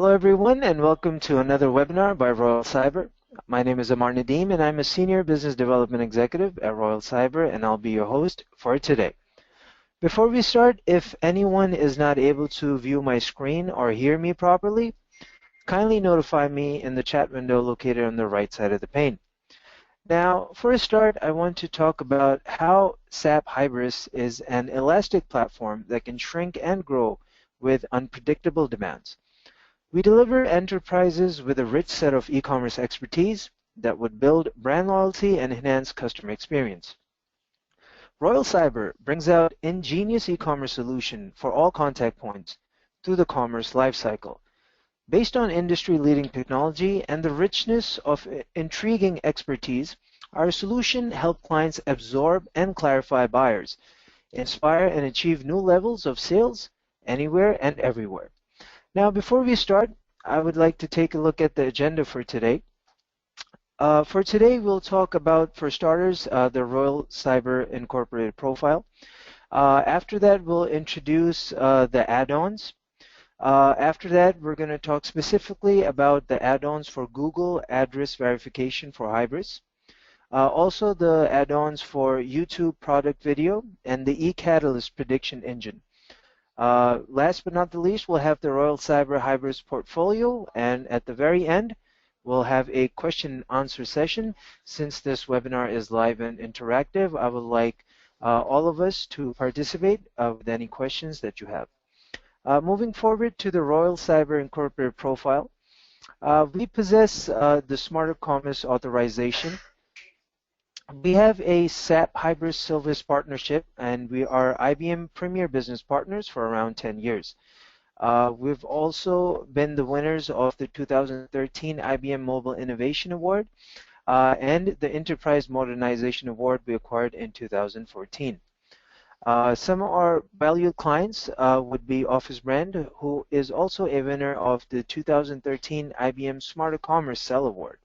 Hello everyone and welcome to another webinar by Royal Cyber. My name is Amar Nadeem and I'm a Senior Business Development Executive at Royal Cyber and I'll be your host for today. Before we start, if anyone is not able to view my screen or hear me properly, kindly notify me in the chat window located on the right side of the pane. Now, for a start, I want to talk about how Sap Hybris is an elastic platform that can shrink and grow with unpredictable demands. We deliver enterprises with a rich set of e-commerce expertise that would build brand loyalty and enhance customer experience. Royal Cyber brings out ingenious e-commerce solution for all contact points through the commerce lifecycle. Based on industry-leading technology and the richness of intriguing expertise, our solution helps clients absorb and clarify buyers, inspire and achieve new levels of sales anywhere and everywhere. Now, before we start, I would like to take a look at the agenda for today. For today, we'll talk about, for starters, the Royal Cyber Incorporated profile. After that, we'll introduce the add-ons. After that, we're going to talk specifically about the add-ons for Google address verification for Hybris. Also, the add-ons for YouTube product video and the eCatalyst prediction engine. Last but not the least, we'll have the Royal Cyber Hybris portfolio, and at the very end, we'll have a question and answer session. Since this webinar is live and interactive, I would like all of us to participate with any questions that you have. Moving forward to the Royal Cyber Incorporated profile, we possess the Smarter Commerce authorization. We have a Sap Hybris Silvis partnership, and we are IBM Premier Business Partners for around 10 years. We've also been the winners of the 2013 IBM Mobile Innovation Award and the Enterprise Modernization Award we acquired in 2014. Some of our valued clients would be Office Brand, who is also a winner of the 2013 IBM Smarter Commerce Cell Award.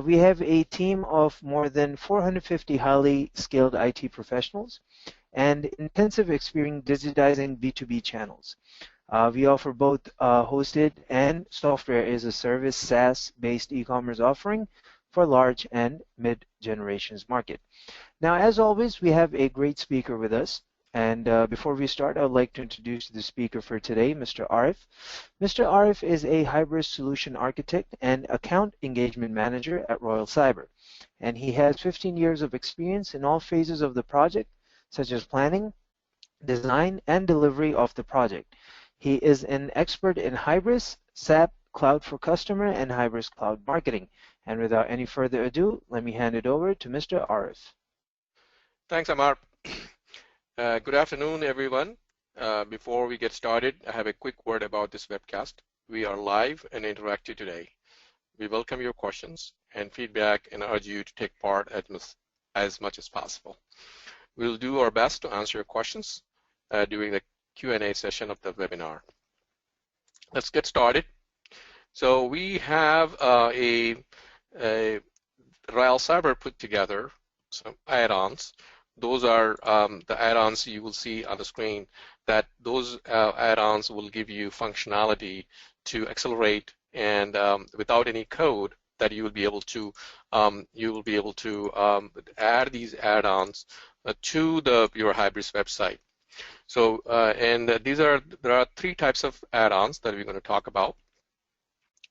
We have a team of more than 450 highly skilled IT professionals and intensive experience digitizing B2B channels. We offer both hosted and software as a service SaaS-based e-commerce offering for large and mid-generations market. Now, as always, we have a great speaker with us. And before we start, I would like to introduce the speaker for today, Mr. Arif. Mr. Arif is a Hybris solution architect and account engagement manager at Royal Cyber. And he has 15 years of experience in all phases of the project, such as planning, design, and delivery of the project. He is an expert in Hybris, SAP, Cloud for Customer, and Hybris Cloud Marketing. And without any further ado, let me hand it over to Mr. Arif. Thanks, Amar. Good afternoon, everyone. Before we get started, I have a quick word about this webcast. We are live and interactive today. We welcome your questions and feedback and urge you to take part as much as possible. We'll do our best to answer your questions during the Q&A session of the webinar. Let's get started. So we have a Royal Cyber put together some add-ons. Those are the add-ons you will see on the screen. That those add-ons will give you functionality to accelerate and without any code that you will be able to add these add-ons to your Hybris website. So there are three types of add-ons that we're going to talk about.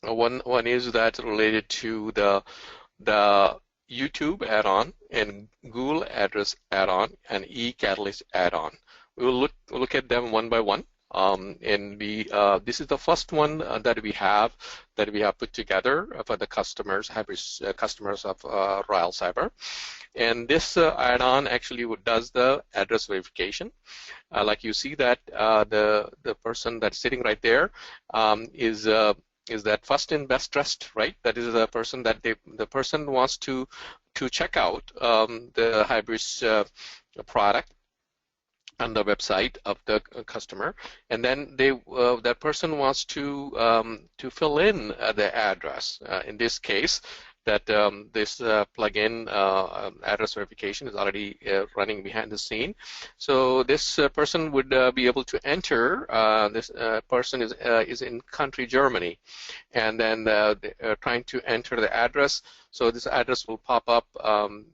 One is that related to the YouTube add-on and Google address add-on and eCatalyst add-on. We will look at them one by one. This is the first one that we have put together for the customers, Hybris customers of Royal Cyber. And this add-on actually does the address verification. Like you see that the person that's sitting right there is that first and best dressed, right? That is the person that the person wants to check out the Hybris product on the website of the customer, and then that person wants to fill in the address. In this case, that this plugin address verification is already running behind the scene. So this person would be able to enter. This person is in country Germany, and then trying to enter the address. So this address will pop up.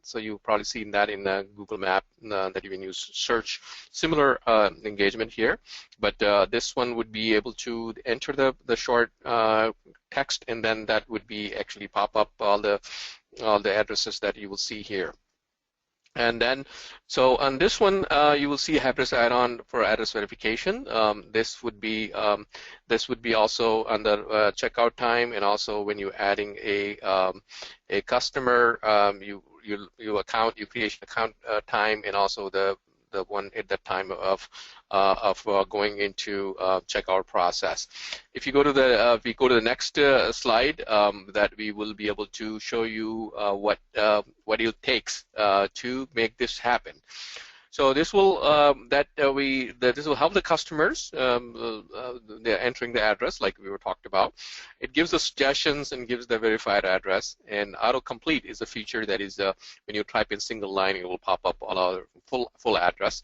So you've probably seen that in Google Map that you can use search. Similar engagement here, but this one would be able to enter the short text, and then that would be actually pop up all the addresses that you will see here. And then, so on this one, you will see Hybris add-on for address verification. This would be also under checkout time, and also when you're adding a customer, you create account time, and also the one at the time of going into checkout process. If you go to the next slide, that we will be able to show you what it takes to make this happen. So this will this will help the customers. They're entering the address like we were talked about. It gives the suggestions and gives the verified address. And autocomplete is a feature that is when you type in single line, it will pop up all our full address.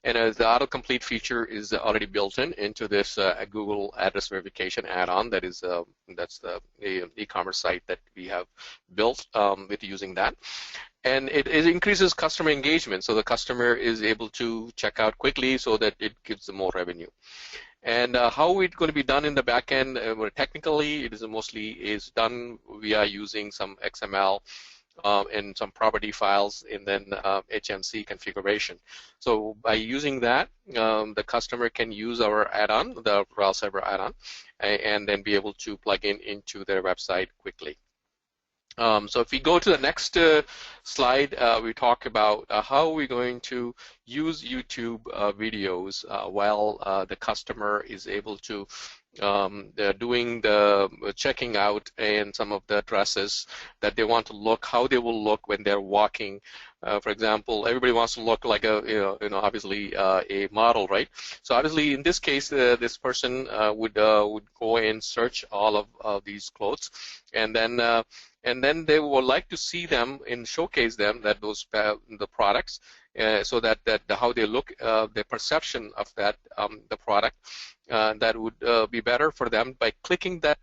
And the autocomplete feature is already built into this Google address verification add-on. That is that's the e-commerce site that we have built with using that. And it increases customer engagement, so the customer is able to check out quickly, so that it gives them more revenue. And how it's going to be done in the back end, technically, it is mostly done via using some XML and some property files, and then HMC configuration. So by using that, the customer can use our add-on, the Royal Cyber add-on, and then be able to plug into their website quickly. So if we go to the next slide, we talk about how we're going to use YouTube videos while the customer is able to doing the checking out and some of the addresses that they want to look, how they will look when they're walking. For example, everybody wants to look like a obviously a model, right? So obviously in this case, this person would go and search all of these clothes, and then they would like to see them and showcase them, that those the products, so that how they look, the perception of that the product, that would be better for them by clicking that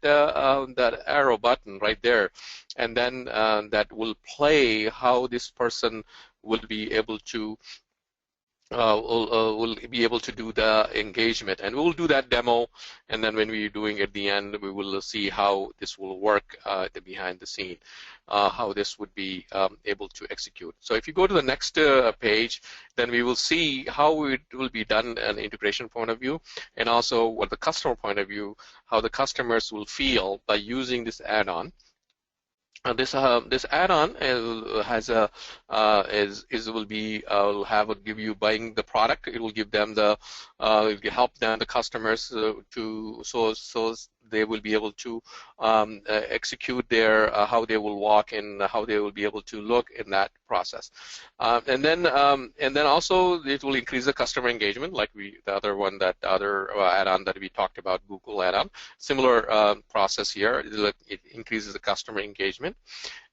arrow button right there, and then that will play how this person will be able to will be able to do the engagement. And we'll do that demo, and then when we're doing at the end, we will see how this will work behind the scene, how this would be able to execute. So if you go to the next page, then we will see how it will be done an integration point of view, and also what the customer point of view, how the customers will feel by using this add-on. This add-on has a will give you buying the product. It will give them the help them, the customers so they will be able to execute their how they will walk and how they will be able to look in that process. And then also it will increase the customer engagement, like the other add-on that we talked about, Google add-on. Similar process here. It increases the customer engagement.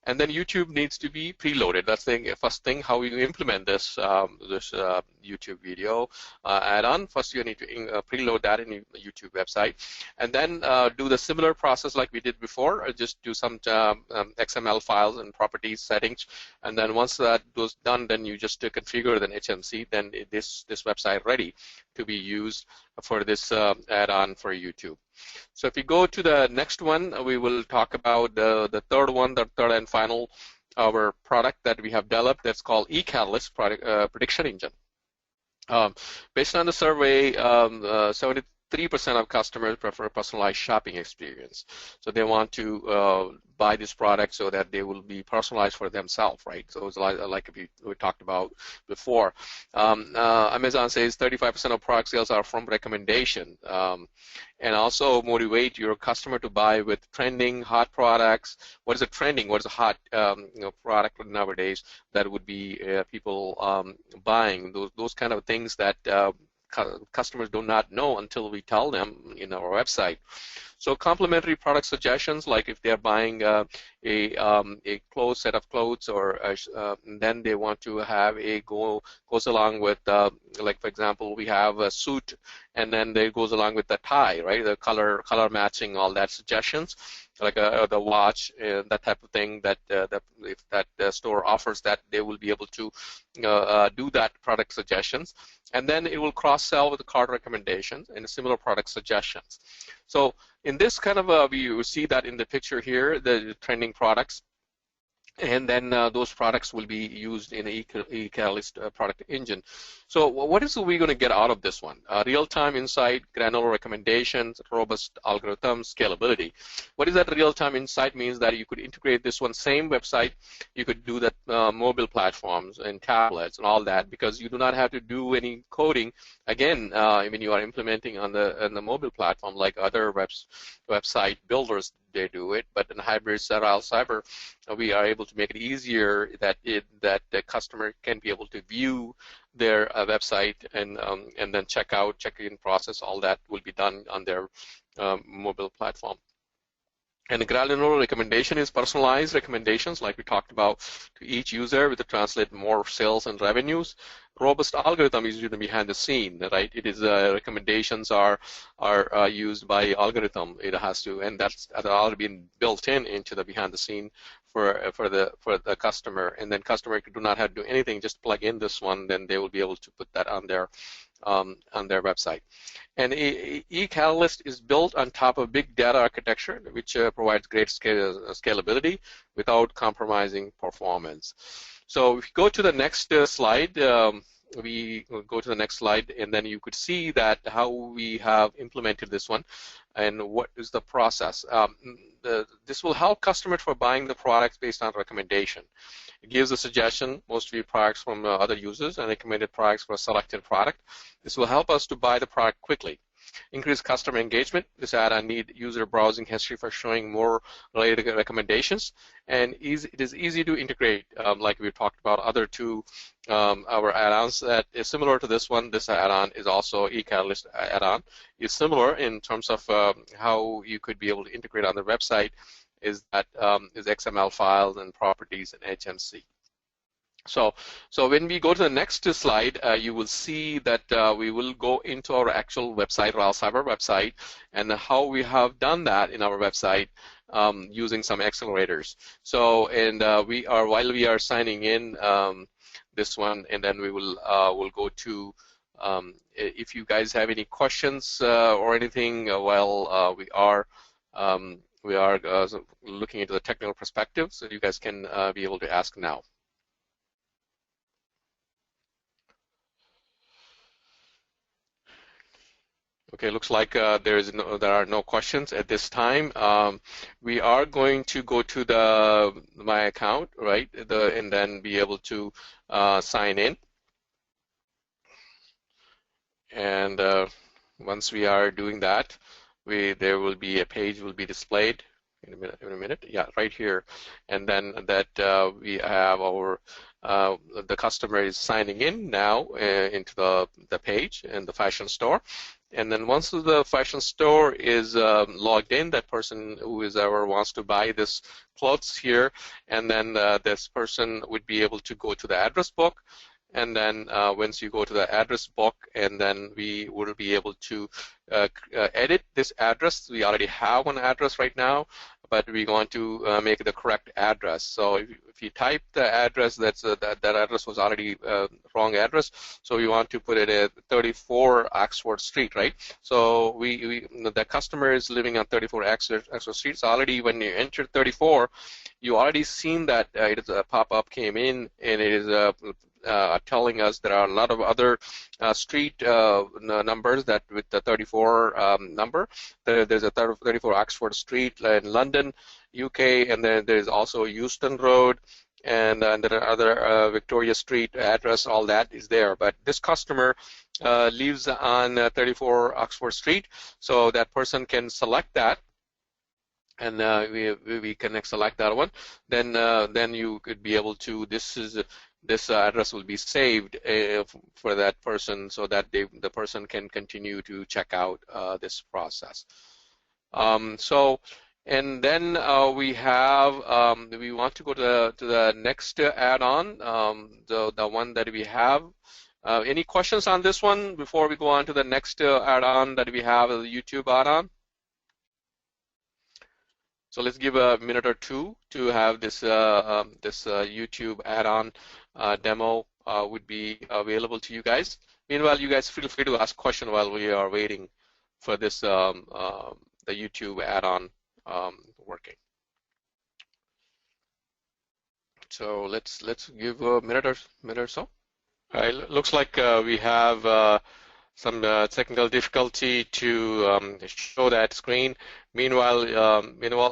And then YouTube needs to be preloaded. That's the first thing, how you implement this YouTube video add-on. First, you need to preload that in the YouTube website, and then do the similar process like we did before. Just do some XML files and properties settings, and then once that goes done, then you just configure the HMC. Then this website ready to be used for this add-on for YouTube. So if you go to the next one, we will talk about the third one, the third and final our product that we have developed that's called eCatalyst Prediction Engine. Based on the survey, 73% of customers prefer a personalized shopping experience. So they want to buy this product so that they will be personalized for themselves, right? So it's like we talked about before. Amazon says 35% of product sales are from recommendation, and also motivate your customer to buy with trending hot products. What is a trending? What is a hot product nowadays that would be people buying? Those kind of things that customers do not know until we tell them in our website. So complementary product suggestions, like if they're buying a clothes set of clothes, or then they want to have a goes along with like for example we have a suit, and then there goes along with the tie, right? The color matching, all that suggestions, like the watch, that type of thing. That if that store offers that, they will be able to do that product suggestions, and then it will cross-sell with the cart recommendations and similar product suggestions. So in this kind of you see that in the picture here, the trending products. And then those products will be used in the eCatalyst product engine. So what is we going to get out of this one? Real-time insight, granular recommendations, robust algorithms, scalability. What is that real-time insight? Means that you could integrate this one same website. You could do that mobile platforms and tablets and all that, because you do not have to do any coding. Again, when you are implementing on the mobile platform like other website builders, they do it. But in Hybris at Royal Cyber, we are able to make it easier that the customer can be able to view their website and then check-in process. All that will be done on their mobile platform. And the granular recommendation is personalized recommendations, like we talked about, to each user with the translate more sales and revenues. Robust algorithm is usually behind the scene, right? It is recommendations are used by algorithm. It has to, and that's already been built into the behind the scene for the customer. And then customer do not have to do anything, just plug in this one, then they will be able to put that on their website. And eCatalyst is built on top of big data architecture, which provides great scalability without compromising performance. So if you go to the next slide, we will go to the next slide, and then you could see that how we have implemented this one and what is the process. This will help customers for buying the products based on recommendation. It gives a suggestion, most of your products from other users, and recommended products for a selected product. This will help us to buy the product quickly. Increase customer engagement. This add-on need user browsing history for showing more related recommendations, and it is easy to integrate, like we talked about other two our add-ons that is similar to this one. This add-on is also eCatalyst add-on. Is similar in terms of how you could be able to integrate on the website. Is XML files and properties and HMC. So when we go to the next slide, you will see that we will go into our actual website, Royal Cyber website, and how we have done that in our website using some accelerators. So while we are signing in this one, and then we will we'll go to if you guys have any questions or anything while we are looking into the technical perspective, so you guys can be able to ask now. Okay, looks like there are no questions at this time. We are going to go to my account, right, and then be able to sign in. And once we are doing that, there will be a page will be displayed in a minute. Yeah, right here, and then that we have our the customer is signing in now into the page in the fashion store. And then once the fashion store is logged in, that person who is wants to buy this clothes here, and then this person would be able to go to the address book. And then once you go to the address book, and then we will be able to edit this address. We already have one address right now, but we want to make the correct address. So if you type the address, that address was already wrong address. So we want to put it at 34 Oxford Street, right? So the customer is living on 34 Oxford Street. So already when you enter 34, you already seen that it is a pop-up came in, and it is telling us there are a lot of other street numbers that with the 34 number. There's a 34 Oxford Street in London, UK, and then there's also Euston Road, and there are other Victoria Street address. All that is there. But this customer lives on 34 Oxford Street, so that person can select that. And we can select that one. Then you could be able to. This address will be saved for that person, so that the person can continue to check out this process. And then we want to go to the next add-on, the one that we have. Any questions on this one before we go on to the next add-on that we have, the YouTube add-on? So let's give a minute or two to have this YouTube add-on demo would be available to you guys. Meanwhile, you guys feel free to ask questions while we are waiting for this the YouTube add-on working. So let's give a minute or so. All right, looks like we have some technical difficulty to show that screen. Meanwhile,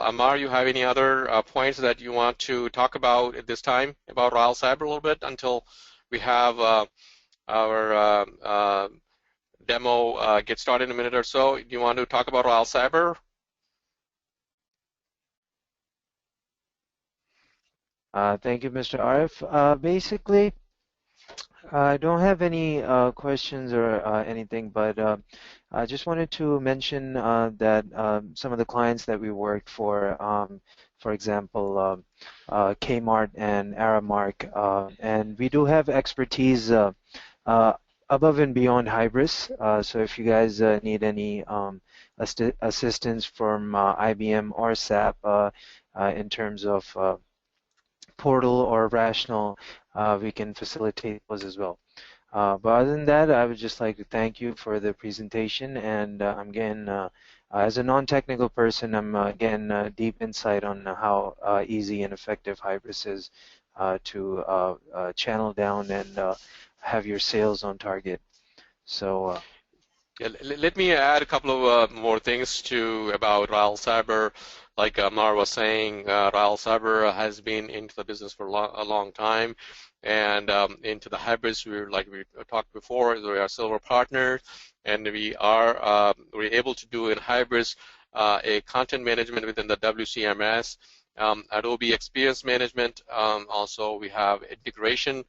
Amar, you have any other points that you want to talk about at this time about Royal Cyber a little bit until we have our demo get started in a minute or so? Do you want to talk about Royal Cyber? Thank you, Mr. Arif. Basically, I don't have any questions or anything, but I just wanted to mention that some of the clients that we work for example, Kmart and Aramark, and we do have expertise above and beyond Hybris. So if you guys need any assistance from IBM or SAP in terms of portal or rational, we can facilitate those as well. But other than that, I would just like to thank you for the presentation, and I'm getting, as a non-technical person, I'm getting deep insight on how easy and effective Hybris is to channel down and have your sales on target. So. Yeah, let me add a couple of more things about Royal Cyber. Like Mar was saying, Royal Cyber has been into the business for a long time, and into the Hybris. Like we talked before, we are silver partners, and we're able to do in Hybris a content management within the WCMS, Adobe Experience Management. Also, we have integration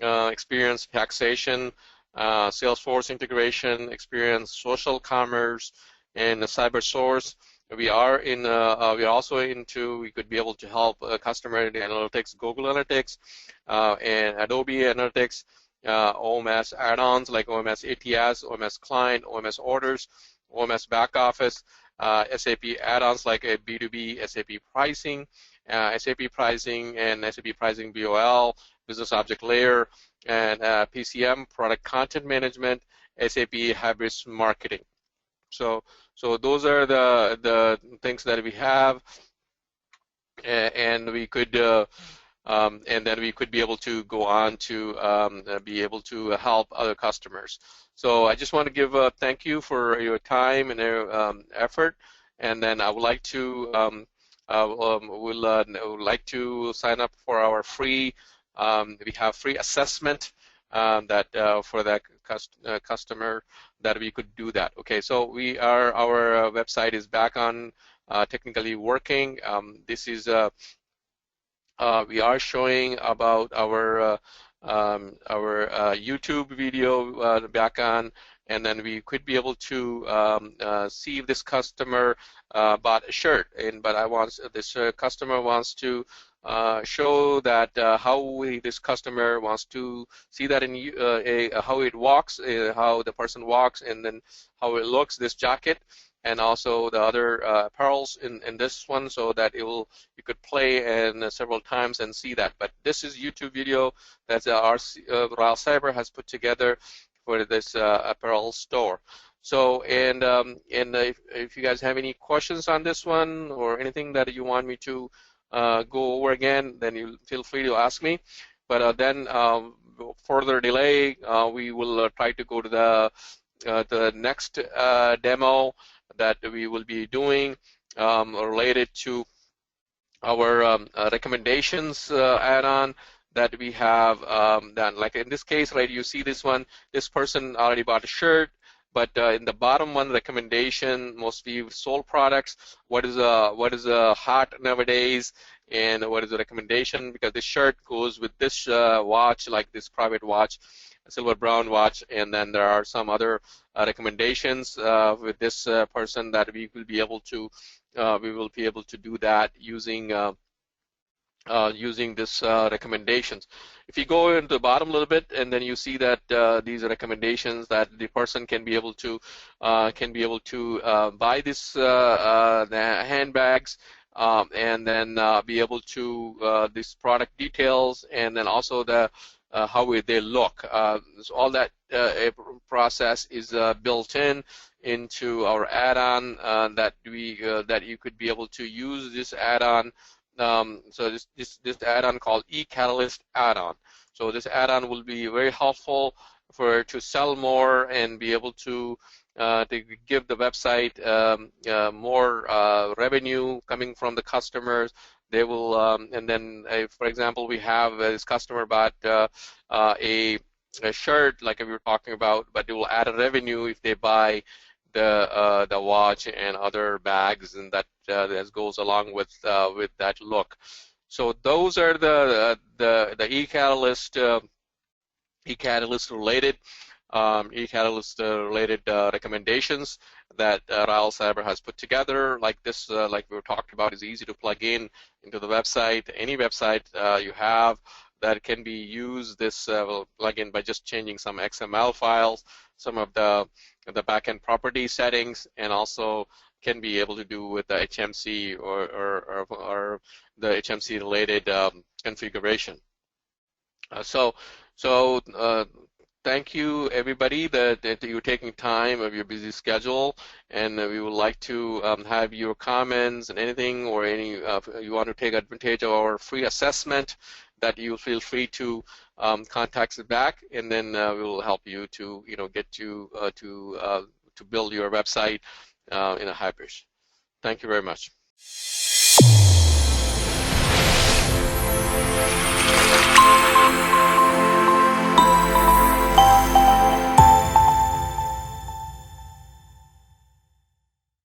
experience, taxation. Salesforce integration, experience, social commerce, and CyberSource. We are also into. We could be able to help customer analytics, Google Analytics, and Adobe Analytics, OMS add-ons like OMS ATS, OMS Client, OMS Orders, OMS Back Office, SAP add-ons like a B2B SAP Pricing, SAP Pricing and SAP Pricing BOL, Business Object Layer, and PCM, Product Content Management, SAP Hybris Marketing. So those are the things that we have, and we could and then we could be able to go on to be able to help other customers. So I just want to give a thank you for your time and your effort, and then I would like to would like to sign up for our free. We have free assessment that for that customer that we could do that. Okay, so our website is back on technically working. This is we are showing about our YouTube video back on, and then we could be able to see if this customer bought a shirt. But this customer wants to show that how this customer wants to see that in how it walks, how the person walks, and then how it looks, this jacket, and also the other apparels in this one, so that you could play and several times and see that. But this is YouTube video that our Royal Cyber has put together for this apparel store. So and if you guys have any questions on this one or anything that you want me to go over again, then you feel free to ask me. But then further delay, we will try to go to the next demo that we will be doing related to our recommendations add-on that we have done. Like in this case, right, you see this one, this person already bought a shirt, but in the bottom one, recommendation, mostly sold products, what is a hot nowadays, and what is the recommendation, because this shirt goes with this watch, like this private watch, a silver brown watch, and then there are some other recommendations with this person that we will be able to do that using using this recommendations. If you go into the bottom a little bit, and then you see that these are recommendations that the person can be able to buy the handbags, and then be able to this product details, and then also the how they look. So all that process is built into our add-on that you could be able to use this add-on. So this add-on called eCatalyst add-on. So this add-on will be very helpful to sell more and be able to give the website more revenue coming from the customers. They will, and then, for example, we have this customer bought a shirt, like we were talking about, but it will add a revenue if they buy the watch and other bags, and that goes along with that look. So those are the eCatalyst related recommendations that Raul Cyber has put together. Like this, like we talked about, is easy to plug in into the website. Any website you have that can be used, this will plug in by just changing some XML files, some of the backend property settings, and also can be able to do with the HMC or the HMC related configuration. Thank you, everybody, that you're taking time of your busy schedule, and we would like to have your comments and anything, or any you want to take advantage of our free assessment, that you feel free to contact us back, and then we will help you to get you to build your website in a Hybris. Thank you very much.